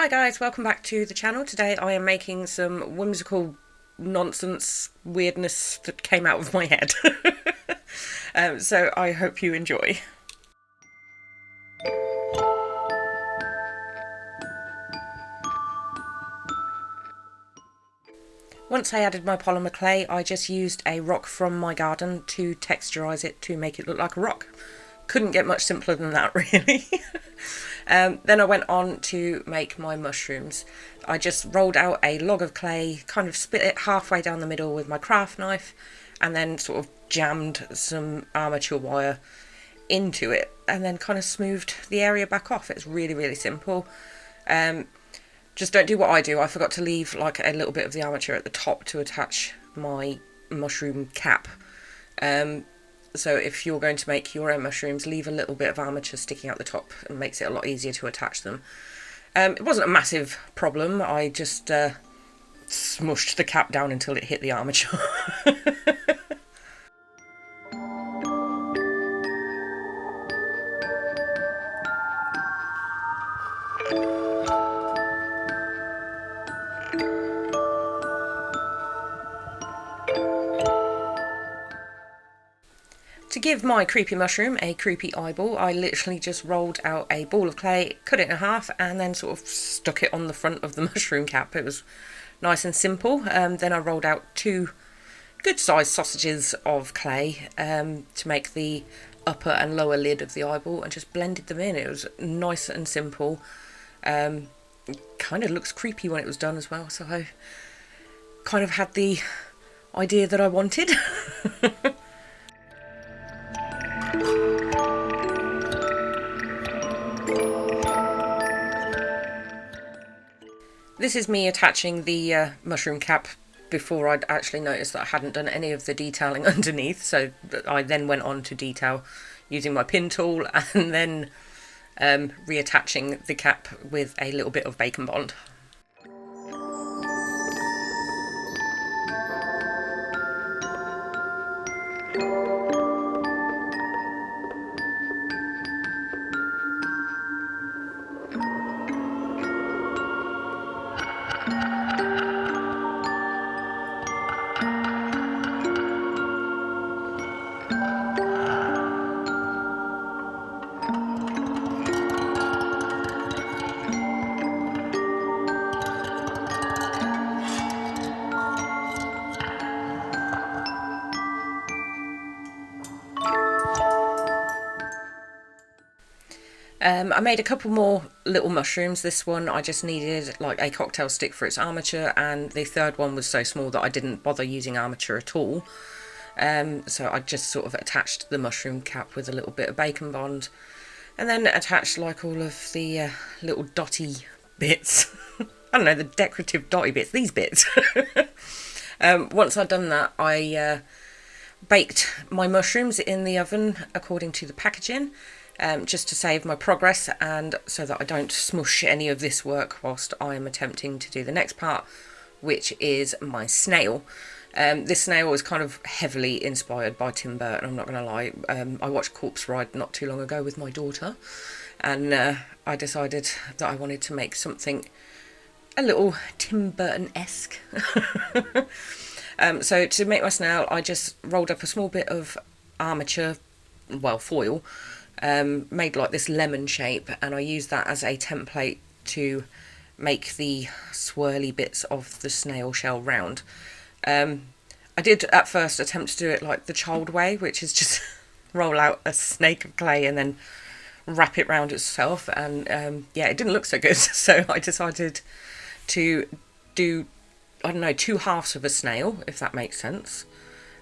Hi guys, welcome back to the channel. Today I am making some whimsical nonsense weirdness that came out of my head. So I hope you enjoy. Once I added my polymer clay, I just used a rock from my garden to texturise it to make it look like a rock. Couldn't get much simpler than that, really. Then I went on to make my mushrooms. I just rolled out a log of clay, kind of split it halfway down the middle with my craft knife, and then sort of jammed some armature wire into it, and then kind of smoothed the area back off. It's really, really simple. Just don't do what I do. I forgot to leave like a little bit of the armature at the top to attach my mushroom cap. So if you're going to make your own mushrooms, leave a little bit of armature sticking out the top. It makes it a lot easier to attach them. It wasn't a massive problem. I just smushed the cap down until it hit the armature. To give my creepy mushroom a creepy eyeball, I literally just rolled out a ball of clay, cut it in half, and then sort of stuck it on the front of the mushroom cap. It was nice and simple. Then I rolled out two good-sized sausages of clay to make the upper and lower lid of the eyeball, and just blended them in. It was nice and simple. It kind of looks creepy when it was done as well, so I kind of had the idea that I wanted. This is me attaching the mushroom cap before I'd actually noticed that I hadn't done any of the detailing underneath, so I then went on to detail using my pin tool and then reattaching the cap with a little bit of bacon bond. I made a couple more little mushrooms. This one I just needed like a cocktail stick for its armature, and the third one was so small that I didn't bother using armature at all. So I just sort of attached the mushroom cap with a little bit of bacon bond, and then attached like all of the little dotty bits. I don't know, the decorative dotty bits, these bits. Once I'd done that, I baked my mushrooms in the oven according to the packaging. Just to save my progress and so that I don't smush any of this work whilst I am attempting to do the next part, which is my snail. This snail is kind of heavily inspired by Tim Burton, I'm not going to lie. I watched Corpse Ride not too long ago with my daughter, and I decided that I wanted to make something a little Tim Burton-esque. So to make my snail, I just rolled up a small bit of armature, well, foil, made like this lemon shape, and I used that as a template to make the swirly bits of the snail shell round. I did at first attempt to do it like the child way, which is just roll out a snake of clay and then wrap it round itself, and yeah, it didn't look so good. So I decided to do, I don't know, two halves of a snail, if that makes sense,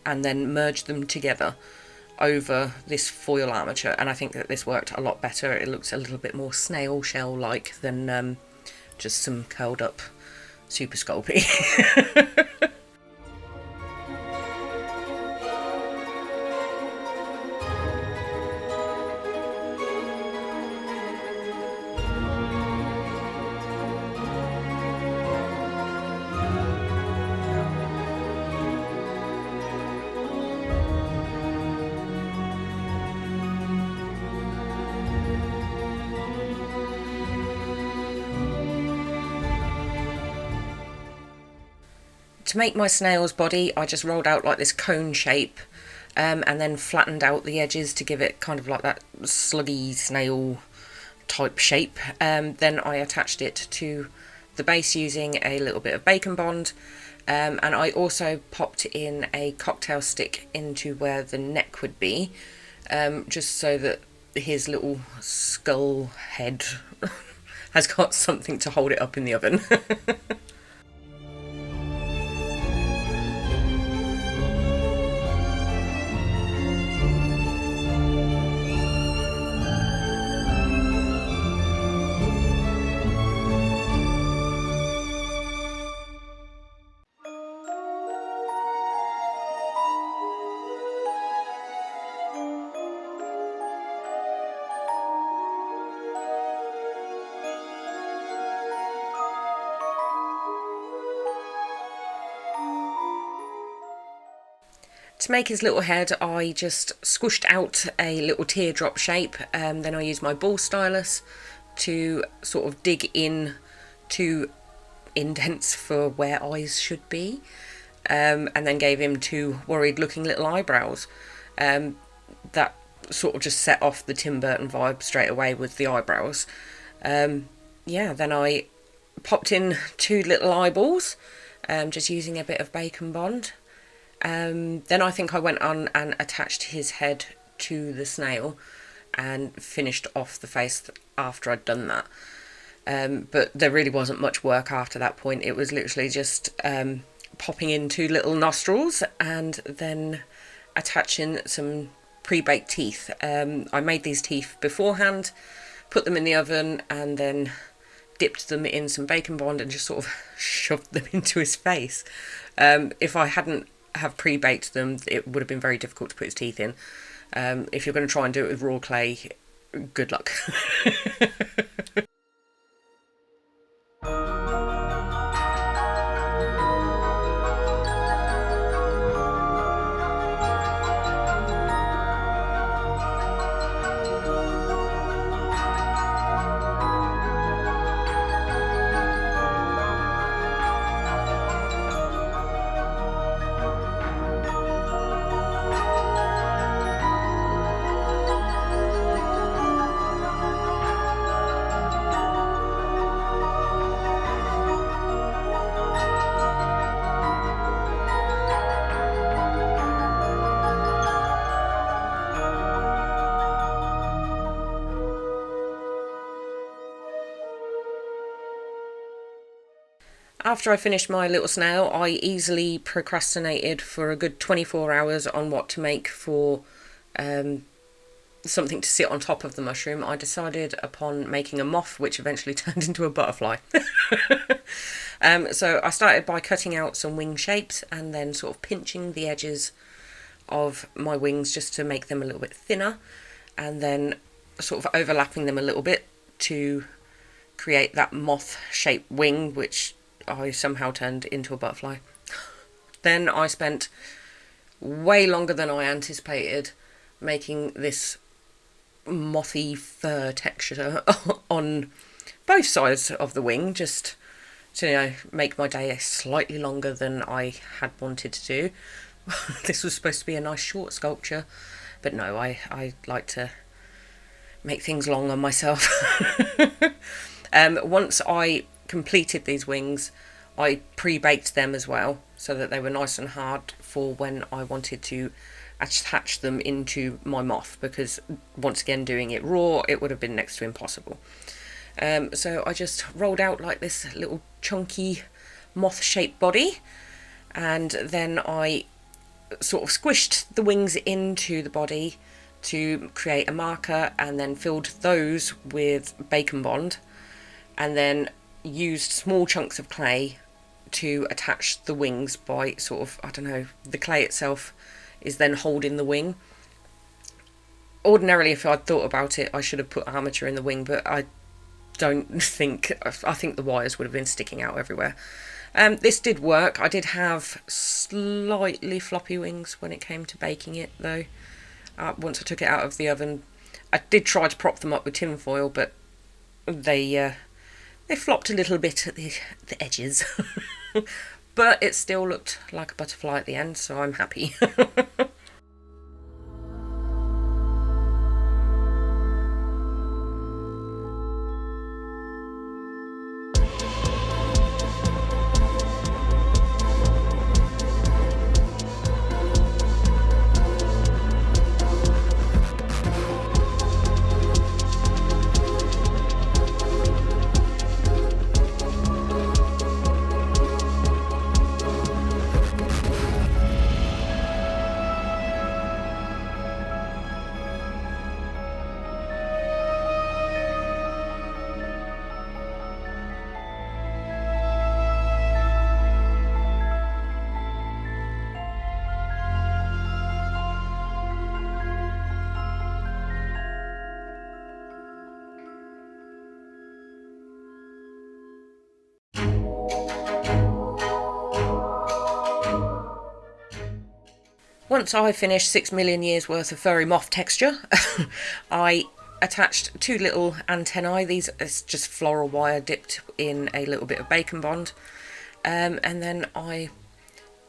and then merge them together over this foil armature, and I think that this worked a lot better. It looks a little bit more snail shell like than just some curled up super sculpey. To make my snail's body, I just rolled out like this cone shape, and then flattened out the edges to give it kind of like that sluggy snail type shape. Then I attached it to the base using a little bit of bacon bond, and I also popped in a cocktail stick into where the neck would be, just so that his little skull head has got something to hold it up in the oven. To make his little head, I just squished out a little teardrop shape, then I used my ball stylus to sort of dig in to indents for where eyes should be, and then gave him two worried looking little eyebrows. That sort of just set off the Tim Burton vibe straight away with the eyebrows. Yeah, then I popped in two little eyeballs, just using a bit of bacon bond. Then I think I went on and attached his head to the snail and finished off the face after I'd done that. But there really wasn't much work after that point. It was literally just popping in two little nostrils and then attaching some pre-baked teeth. I made these teeth beforehand, put them in the oven, and then dipped them in some bacon bond and just sort of shoved them into his face. If I hadn't have pre-baked them, it would have been very difficult to put his teeth in. If you're going to try and do it with raw clay, good luck. After I finished my little snail, I easily procrastinated for a good 24 hours on what to make for something to sit on top of the mushroom. I decided upon making a moth, which eventually turned into a butterfly. So I started by cutting out some wing shapes and then sort of pinching the edges of my wings just to make them a little bit thinner, and then sort of overlapping them a little bit to create that moth shaped wing, which I somehow turned into a butterfly. Then I spent way longer than I anticipated making this mothy fur texture on both sides of the wing, just to, you know, make my day slightly longer than I had wanted to do. This was supposed to be a nice short sculpture, but no, I like to make things long on myself. Once I completed these wings, I pre-baked them as well so that they were nice and hard for when I wanted to attach them into my moth, because once again, doing it raw, it would have been next to impossible. So I just rolled out like this little chunky moth shaped body, and then I sort of squished the wings into the body to create a marker, and then filled those with bacon bond, and then used small chunks of clay to attach the wings by sort of, I don't know, the clay itself is then holding the wing. Ordinarily, if I'd thought about it, I should have put armature in the wing, but I think the wires would have been sticking out everywhere. This did work. I did have slightly floppy wings when it came to baking it, though. Once I took it out of the oven, I did try to prop them up with tin foil, but they flopped a little bit at the edges. but it still looked like a butterfly at the end, so I'm happy. Once I finished 6 million years worth of furry moth texture, I attached 2 little antennae. These is just floral wire dipped in a little bit of bacon bond. And then I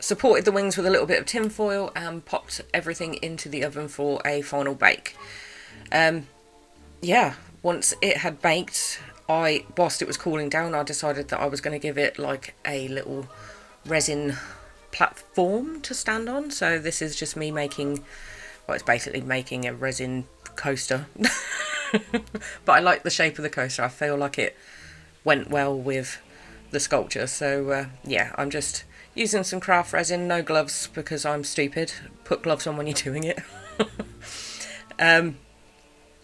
supported the wings with a little bit of tin foil and popped everything into the oven for a final bake. Yeah, once it had baked, whilst it was cooling down, I decided that I was going to give it like a little resin platform to stand on. So this is just me making, well, it's basically making a resin coaster. But I like the shape of the coaster. I feel like it went well with the sculpture. So yeah, I'm just using some craft resin, no gloves because I'm stupid. Put gloves on when you're doing it.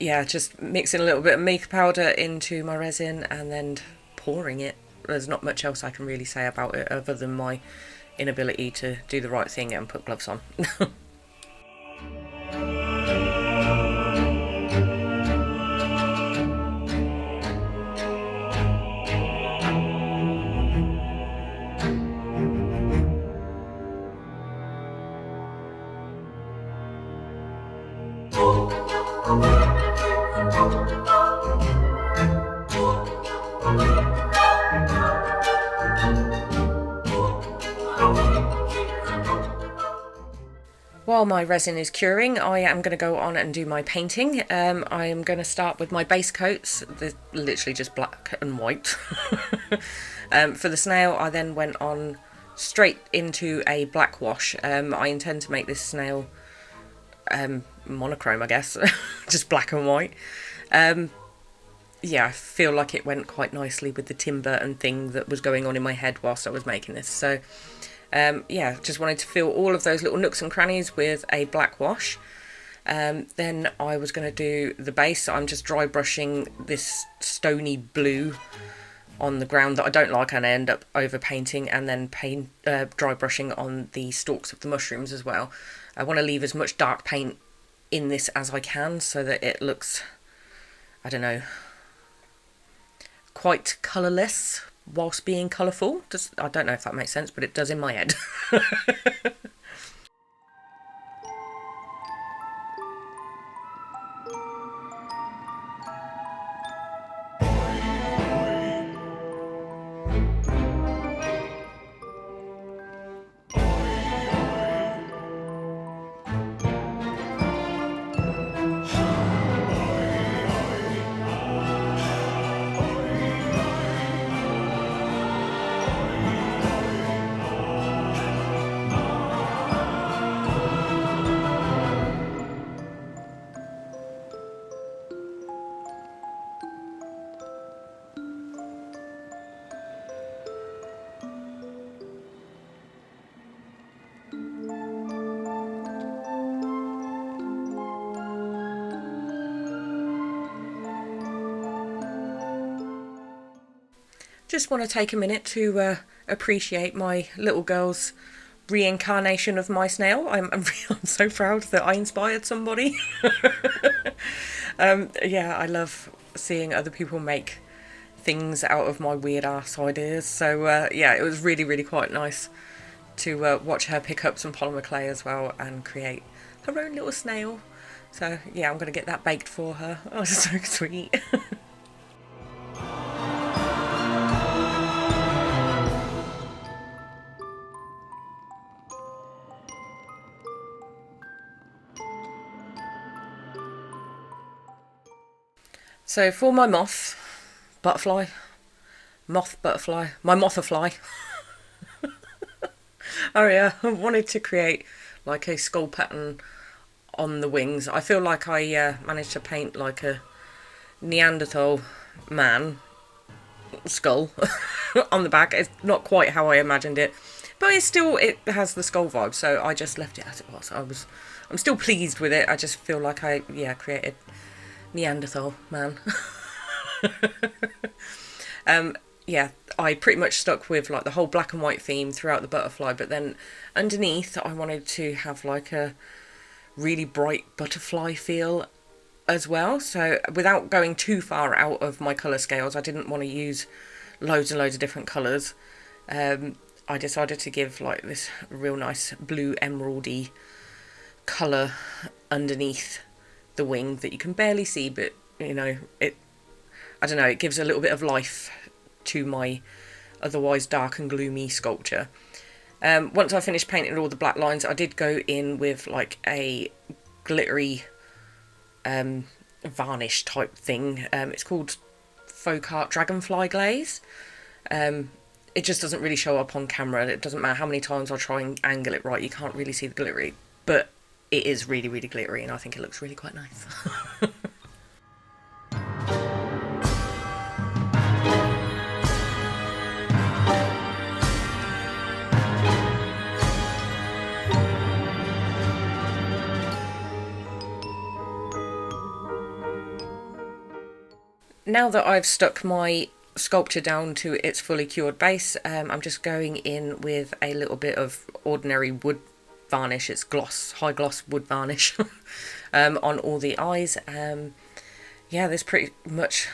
Yeah, just mixing a little bit of mica powder into my resin and then pouring it. There's not much else I can really say about it other than my inability to do the right thing and put gloves on. While my resin is curing, I am going to go on and do my painting. I am going to start with my base coats. They're literally just black and white. For the snail, I then went on straight into a black wash. I intend to make this snail monochrome, I guess, just black and white. Yeah, I feel like it went quite nicely with the Tim Burton thing that was going on in my head whilst I was making this. So yeah, just wanted to fill all of those little nooks and crannies with a black wash. Then I was going to do the base. I'm just dry brushing this stony blue on the ground that I don't like, and I end up over painting, and then dry brushing on the stalks of the mushrooms as well. I want to leave as much dark paint in this as I can so that it looks, I don't know, quite colourless whilst being colourful. I don't know if that makes sense, but it does in my head. Just want to take a minute to appreciate my little girl's reincarnation of my snail. I'm so proud that I inspired somebody. Yeah, I love seeing other people make things out of my weird ass ideas. So yeah, it was really quite nice to watch her pick up some polymer clay as well and create her own little snail. So yeah, I'm going to get that baked for her. Oh, it's so sweet. So for my butterfly, my mothafly. Oh yeah, I wanted to create like a skull pattern on the wings. I feel like I managed to paint like a Neanderthal man skull on the back. It's not quite how I imagined it, but it has the skull vibe. So I just left it as it was. I'm still pleased with it. I just feel like I created Neanderthal man. Yeah, I pretty much stuck with like the whole black and white theme throughout the butterfly, but then underneath I wanted to have like a really bright butterfly feel as well. So without going too far out of my colour scales, I didn't want to use loads and loads of different colours. I decided to give like this real nice blue emeraldy colour underneath the wing that you can barely see, but you know, I don't know, it gives a little bit of life to my otherwise dark and gloomy sculpture. Once I finished painting all the black lines, I did go in with like a glittery varnish type thing. It's called Folk Art Dragonfly Glaze. It just doesn't really show up on camera. It doesn't matter how many times I try and angle it right, you can't really see the glittery, but it is really, really glittery, and I think it looks really quite nice. Now that I've stuck my sculpture down to its fully cured base, I'm just going in with a little bit of ordinary wood varnish. It's high gloss wood varnish on all the eyes. Yeah, this pretty much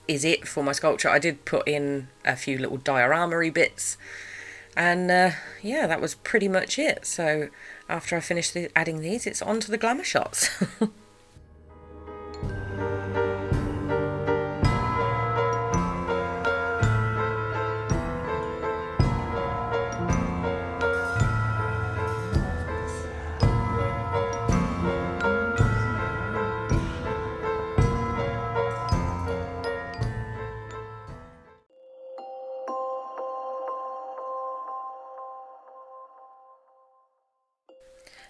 is it for my sculpture. I did put in a few little diorama-y bits, and yeah, that was pretty much it. So after I finish adding these, it's on to the glamour shots.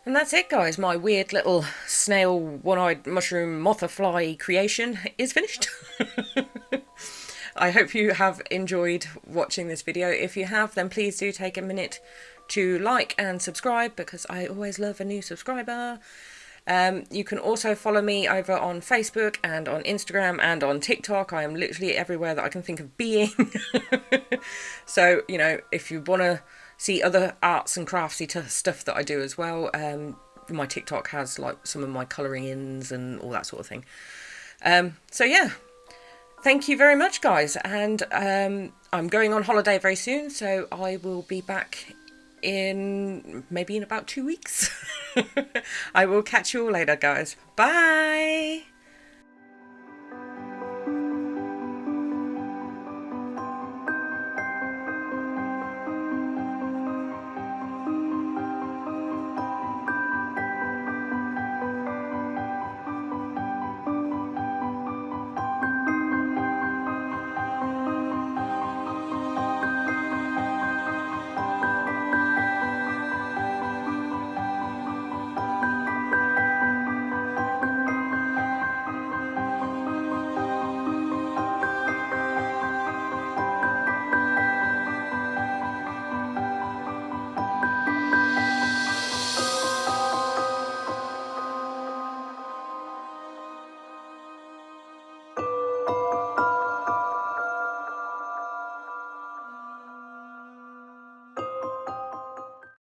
And that's it, guys. My weird little snail, one-eyed mushroom, mothafly creation is finished. I hope you have enjoyed watching this video. If you have, then please do take a minute to like and subscribe, because I always love a new subscriber. You can also follow me over on Facebook and on Instagram and on TikTok. I am literally everywhere that I can think of being. So, you know, if you want to see other arts and craftsy stuff that I do as well, my TikTok has like some of my colouring ins and all that sort of thing. So yeah, thank you very much, guys, and I'm going on holiday very soon, so I will be back maybe in about 2 weeks. I will catch you all later, guys. Bye.